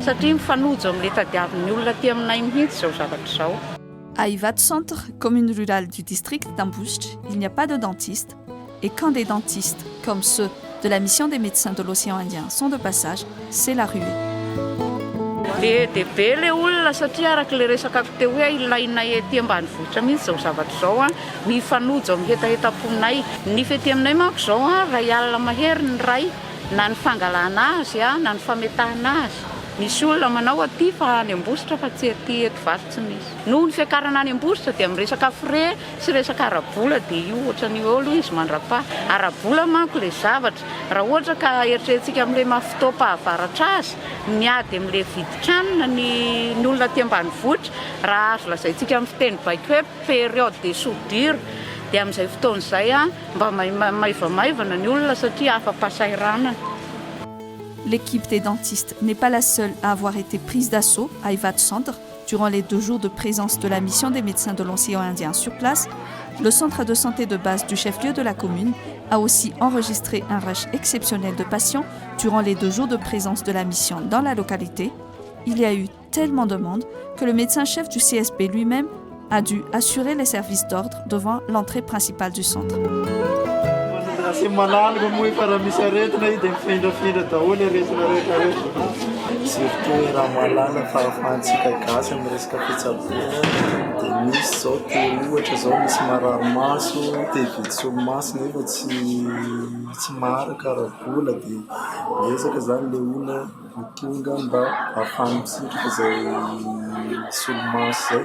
satria mifanojo amin'ilay tadiavin'ny olona aty aminay mihitsy zao zavatra zao. À Ivat Centre, commune rurale du district d'Ambouche, il n'y a pas de dentiste. Et quand des dentistes, comme ceux de la mission des médecins de l'océan Indien, sont de passage, c'est la ruée. Be le olona satria araka le resakako teo hoe ilaina ety ambanivohitra mihitsy zao zavatra zao a mifanojo amin'ny hetaheta-ponay. Ny fety aminay manko zao a ray alina mahery ny ray na ny fangalana azy a na ny fametahana azy. Misy olona manao aty fa any Ambositra fa tsy aty eto Vato tsy misy. Noho ny fiakarana any Ambositra dia amin'ny resaka frais sy resaka arabola dia io ohatra ny olo izy mandrapa. Arabola manko le zavatra. Raha ohatra ka eritreretintsika amin'ilay mafotoam-pahavaratra azy, miady amin'ilay viditranona ny olona aty ambanivohitra, raha azo lazaintsika amin'ny fiteny baiko hoe période de soudure, dia amin'izay fotoan'izay a mba maivamaivana ny olona satria afa-pahasahiranana. L'équipe des dentistes n'est pas la seule à avoir été prise d'assaut à Ivat Centre durant les 2 jours de présence de la mission des médecins de l'océan Indien sur place. Le centre de santé de base du chef-lieu de la commune a aussi enregistré un rush exceptionnel de patients durant les 2 jours de présence de la mission dans la localité. Il y a eu tellement de monde que le médecin-chef du CSB lui-même a dû assurer les services d'ordre devant l'entrée principale du centre. Sy malalaka moa fa misy aretina dia mifindrafindra daholo aretina rehetrarehetra. Surtout raha malala fa ahafahantsika gasy amin'ny resaka fitsaboana dia misy zao te ohatra zao misy marary maso dia vidy solomaso nefa tsy maharaka arabola dia miezaka zany le olona mitonga mba ahafahany misitrika zay solomaso zay.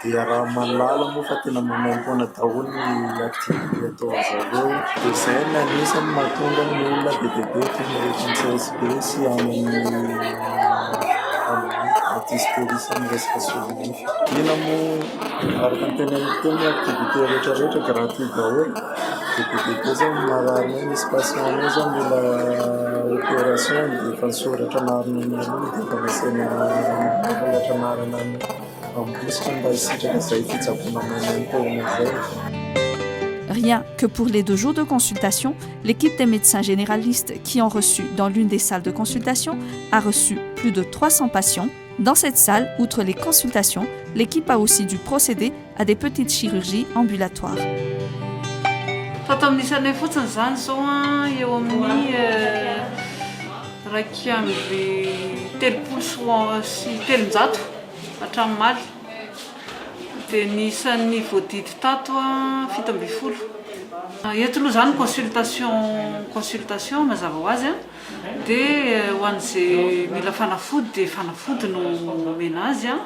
Dia raha malala moa fa tena manaimpoana daholo ny activité atao zareo dia zay no anisany mahatonga ny olona be dia be toy ny rehetra CSB sy amin'ny antistérisy amin'ny resaka solinify. Ina moa araka ny tena teny activité rehetrarehetra gratuit daholo dia be dia be zao marary hoe misy patient zao mila opération dia efa nisoratra marina ny aloha dia efa nasena mahalatra marina Ambositra mba hisitraka zay fitsaboana manam-poana zay. Rien que pour les 2 jours de consultation, l'équipe des médecins généralistes qui ont reçu dans l'une des salles de consultation a reçu plus de 300 patients. Dans cette salle, outre les consultations, l'équipe a aussi dû procéder à des petites chirurgies ambulatoires. Fatao amin'isanay fotsiny zany zao a eo amin'ny raiky amby 300 sy 300 hatramin'ny dia nisan'ny voadidy tato a 7-20. Eto aloha zany consultation mazava ho azy a dia ho an'izay mila fanafody dia fanafody no omena azy a.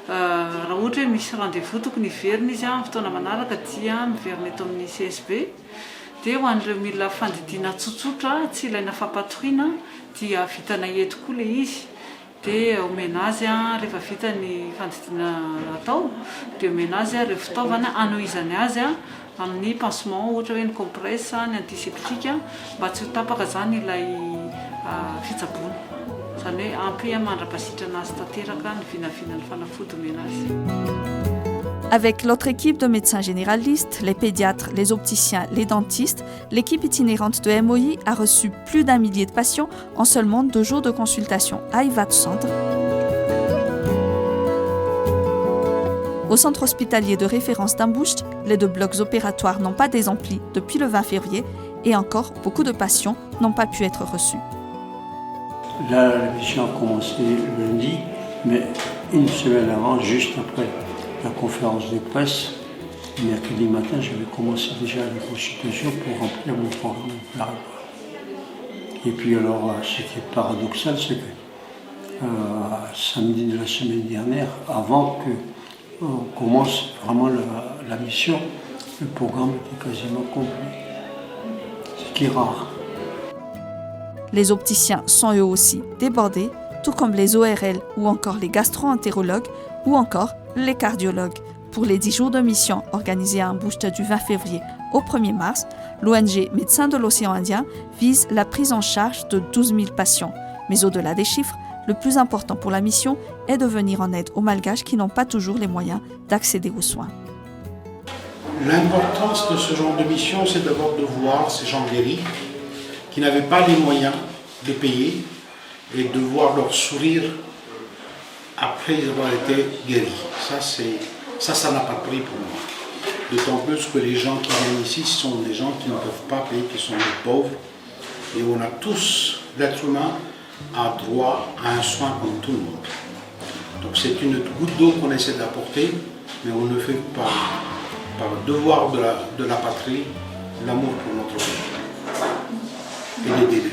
Raha ohatra hoe misy rendez-vous tokony hiverina izy a fotoana manaraka dia miverina eto amin'ny CSB. Dia ho an'ireo mila fandidiana tsotsotra tsy ilaina fampatoriana dia vitanay eto koa le izy. Dia omena azy a rehefa vita ny fandidiana atao dia omena azy a ireo fitaovana anohizany azy a amin'ny pansement ohatra hoe ny compresse ny antiseptika mba tsy ho tapaka zany ilay fitsaboana. Zany hoe ampy mandrapasitrana azy tanteraka ny vinavinan'ny fanafody omena azy. Avec l'autre équipe de médecins généralistes, les pédiatres, les opticiens, les dentistes, l'équipe itinérante de MOI a reçu plus d'1 millier de patients en seulement 2 jours de consultation à Ivat Centre. Au centre hospitalier de référence d'Ambouche, les 2 blocs opératoires n'ont pas désempli depuis le 20 février et encore beaucoup de patients n'ont pas pu être reçus. Là, la mission a commencé lundi, mais une semaine avant, juste après la conférence de presse, mercredi matin, j'avais commencé déjà les consultations pour remplir mon programme opératoire. Et puis alors, ce qui est paradoxal, c'est que samedi de la semaine dernière, avant qu'on commence vraiment la mission, le programme était quasiment complet, ce qui est rare. Les opticiens sont eux aussi débordés, tout comme les ORL ou encore les gastro-entérologues ou encore les cardiologues. Pour les 10 jours de mission organisés à Ambouche du 20 février au 1er mars, l'ONG Médecins de l'océan Indien vise la prise en charge de 12 000 patients. Mais au-delà des chiffres, le plus important pour la mission est de venir en aide aux Malgaches qui n'ont pas toujours les moyens d'accéder aux soins. L'importance de ce genre de mission, c'est d'abord de voir ces gens guéris qui n'avaient pas les moyens de payer et de voir leur sourire après avoir été guéris. Ça n'a pas de prix pour moi. D'autant plus que les gens qui viennent ici sont des gens qui ne peuvent pas payer, qui sont des pauvres. Et on a tous, l'être humain, a droit à un soin comme tout le monde. Donc c'est une goutte d'eau qu'on essaie d'apporter, mais on le fait par devoir de la patrie, l'amour pour notre pays et d'aider les